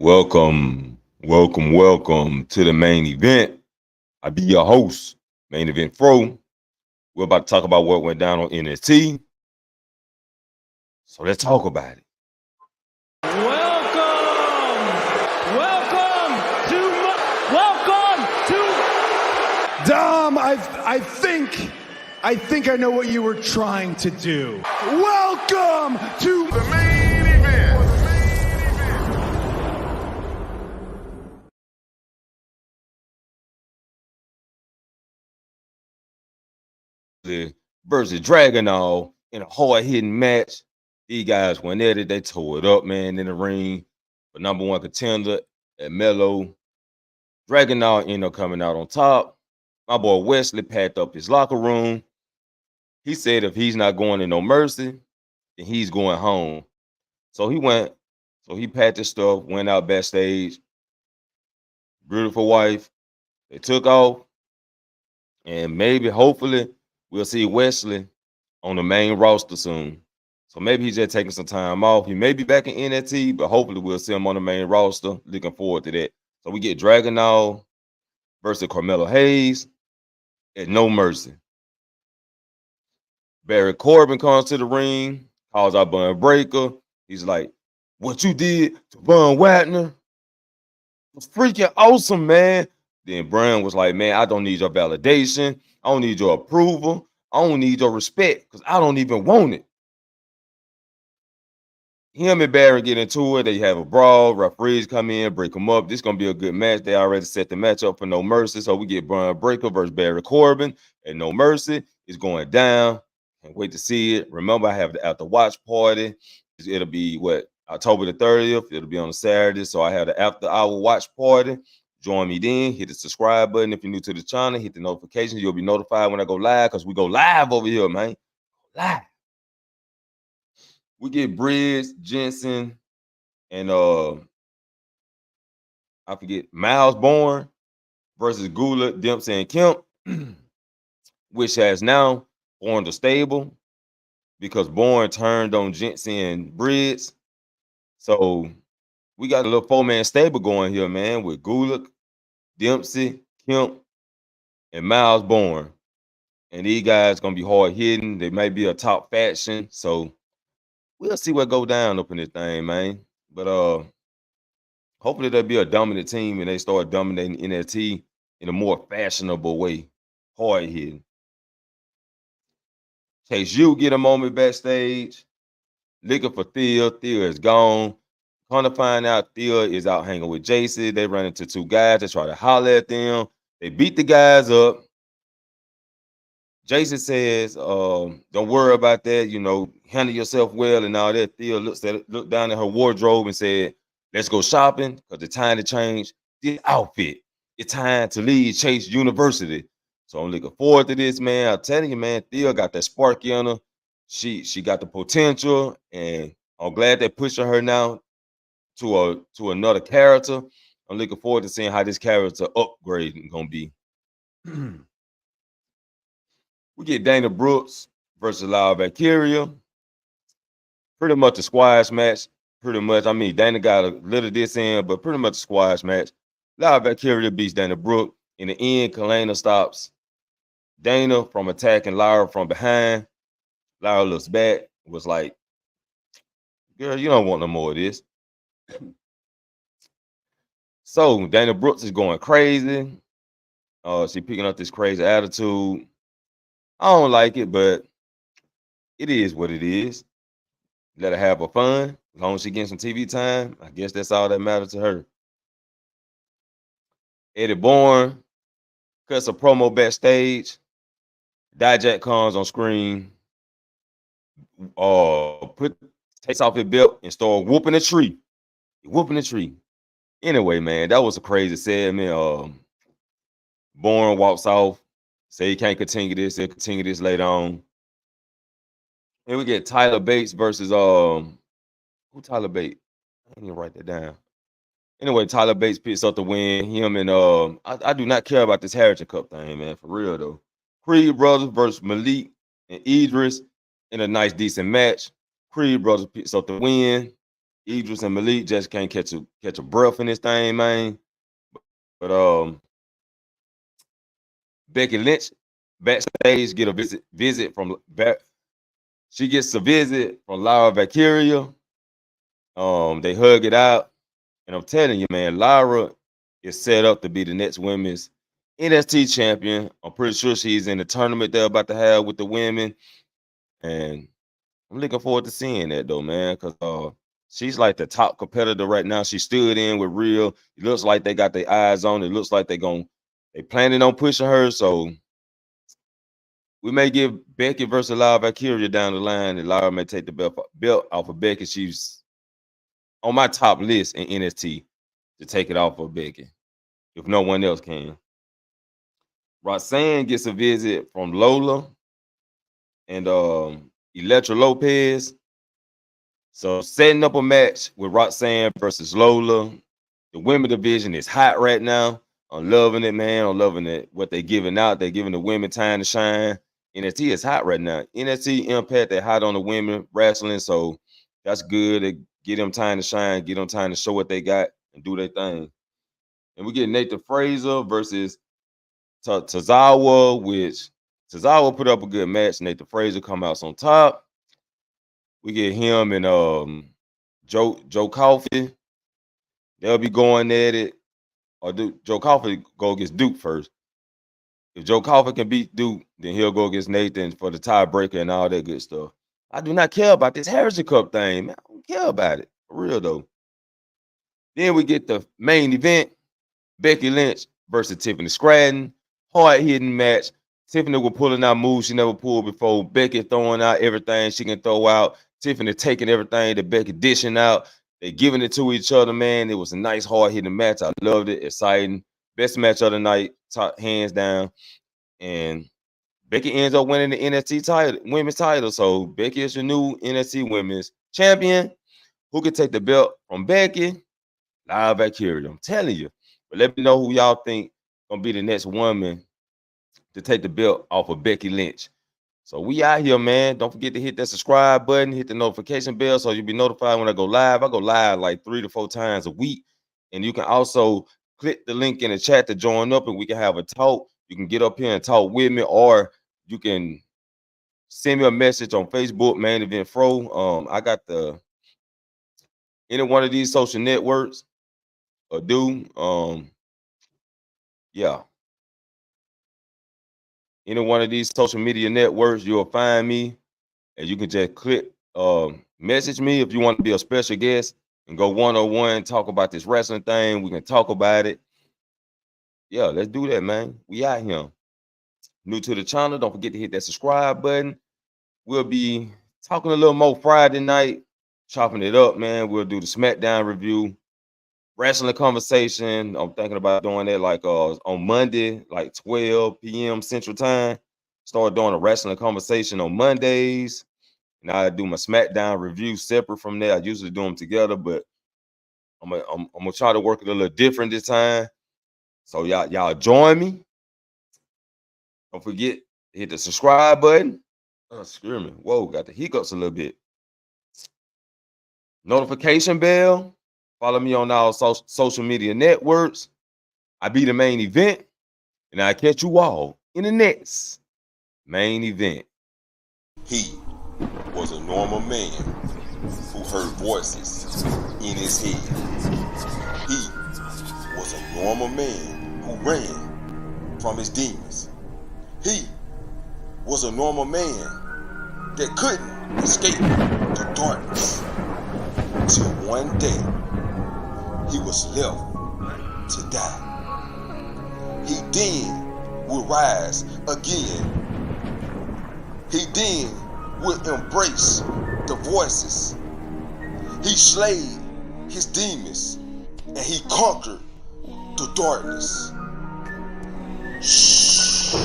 Welcome to the main event. I be your host, Main Event Fro. We're about to talk about what went down on NXT. So let's talk about it. Welcome to Dom, I think I know what you were trying to do. Welcome to The main event. Versus Dragunov in a hard-hitting match. These guys went at it. They tore it up, man, in the ring. But number one contender at Melo. Dragunov ended up coming out on top. My boy Wesley packed up his locker room. He said if he's not going to No Mercy, then he's going home. So he packed his stuff, went out backstage. Beautiful wife. They took off. And maybe, hopefully, we'll see Wesley on the main roster soon. So maybe he's just taking some time off. He may be back in NXT, but hopefully we'll see him on the main roster. Looking forward to that. So we get Dragunov versus Carmelo Hayes at No Mercy. Barry Corbin comes to the ring, calls out Von Breaker. He's like, what you did to Von Wagner was freaking awesome, man. Then Brian was like, man, I don't need your validation. I don't need your approval. I don't need your respect because I don't even want it. Him and Barry get into it. They have a brawl. Referees come in, break them up. This is going to be a good match. They already set the match up for No Mercy. So we get Brian Breaker versus Barry Corbin at No Mercy. It's going down. Can't wait to see it. Remember, I have the after watch party. It'll be October the 30th. It'll be on a Saturday. So I have the after hour watch party. Join me then. Hit the subscribe button if you're new to the channel. Hit the notifications. You'll be notified when I go live because we go live over here, man. Live. We get Bridge, Jensen, and I forget, Miles Bourne versus Gula, Dempsey, and Kemp, which has now formed a stable because Bourne turned on Jensen and Bridge. So we got a little four-man stable going here, man, with Gula, Dempsey, Kemp, and Miles Bourne. And these guys gonna be hard hitting. They might be a top faction. So we'll see what go down up in this thing, man. But hopefully there'll be a dominant team and they start dominating NXT in a more fashionable way. Hard hitting. Chase U get a moment backstage. Looking for Thea. Thea is gone. Come to find out, Thea is out hanging with JC. They run into two guys. They try to holler at them. They beat the guys up. Jason says, don't worry about that. Handle yourself well and all that. Thea looked down at her wardrobe and said, let's go shopping because it's time to change this outfit. It's time to leave Chase University. So I'm looking forward to this, man. I'm telling you, man, Thea got that spark in her. She got the potential, and I'm glad they're pushing her now to another character. I'm looking forward to seeing how this character upgrade is gonna be. We get Dana Brooks versus Lyle Valkyria. Pretty much a squash match. Pretty much, Dana got a little this in, but pretty much a squash match. Lyle Valkyria beats Dana Brooks. In the end, Kalena stops Dana from attacking Lyra from behind. Lyra looks back, was like, girl, you don't want no more of this. So Dana Brooks is going crazy. She picking up this crazy attitude. I don't like it, but it is what it is. Let her have her fun. As long as she gets some TV time, I guess that's all that matters to her. Eddie Bourne cuts a promo backstage. Dijak comes on screen. Takes off his belt and start whooping a tree. Whooping a tree. Anyway, man, that was a crazy segment. Bourne walks off. Say he can't continue this. He'll continue this later on. And we get Tyler Bates versus who Tyler Bates? I didn't even write that down. Anyway, Tyler Bates picks up the win. Him and I do not care about this Heritage Cup thing, man. For real though. Creed brothers versus Malik and Idris in a nice, decent match. Creed brothers picks up the win. Idris and Malik just can't catch a breath in this thing, man. But Becky Lynch backstage get a visit from back. She gets a visit from Lyra Valkyria. They hug it out, and I'm telling you, man, Lyra is set up to be the next women's NXT champion. I'm pretty sure she's in the tournament they're about to have with the women, and I'm looking forward to seeing that though, man, because she's like the top competitor right now. She stood in with Real. It looks like they got their eyes on. It looks like they planning on pushing her. So we may give Becky versus Lyra Valkyria down the line, and Lyra may take the belt off of Becky. She's on my top list in NXT to take it off of Becky, if no one else can. Roxanne gets a visit from Lola and Elektra Lopez. So setting up a match with Roxanne versus Lola. The women division is hot right now. I'm loving it, man. I'm loving it. What they're giving out. They're giving the women time to shine. NXT is hot right now. NXT Impact, they're hot on the women wrestling. So that's good. They get them time to shine, get them time to show what they got and do their thing. And we get Nathan Fraser versus Tozawa, which Tozawa put up a good match. Nathan Fraser come out on top. We get him and Joe Coffey. They'll be going at it. Or Joe Coffey go against Duke first. If Joe Coffey can beat Duke, then he'll go against Nathan for the tiebreaker and all that good stuff. I do not care about this Harrison Cup thing, man. I don't care about it. For real, though. Then we get the main event, Becky Lynch versus Tiffany Stratton. Hard-hitting match. Tiffany was pulling out moves she never pulled before. Becky throwing out everything she can throw out. Tiffany taking everything that Becky dishing out. They giving it to each other, man. It was a nice, hard-hitting match. I loved it. Exciting. Best match of the night, hands down. And Becky ends up winning the NXT title, women's title. So Becky is your new NXT women's champion. Who can take the belt from Becky? Lyra Valkyria. I'm telling you. But let me know who y'all think gonna be the next woman to take the belt off of Becky Lynch. So we out here, man. Don't forget to hit that subscribe button, hit the notification bell so you'll be notified when I go live. I go live like 3 to 4 times a week. And you can also click the link in the chat to join up and we can have a talk. You can get up here and talk with me, or you can send me a message on Facebook, Main Event Fro. I got any one of these social networks or yeah. Any one of these social media networks, you'll find me, and you can just click message me if you want to be a special guest and go one-on-one, talk about this wrestling thing. We can talk about it. Yeah, let's do that, man. We out here. New to the channel, don't forget to hit that subscribe button. We'll be talking a little more Friday night, chopping it up, man. We'll do the SmackDown review, wrestling conversation. I'm thinking about doing that like on Monday, like 12 p.m. Central Time. Start doing a wrestling conversation on Mondays. And I do my SmackDown review separate from that. I usually do them together, but I'm gonna try to work it a little different this time. So y'all join me. Don't forget to hit the subscribe button. Oh, screw me. Whoa, got the hiccups a little bit. Notification bell. Follow me on all social media networks. I be the main event, and I catch you all in the next main event. He was a normal man who heard voices in his head. He was a normal man who ran from his demons. He was a normal man that couldn't escape the darkness till one day he was left to die. He then will rise again. He then will embrace the voices. He slayed his demons and he conquered the darkness. Shh.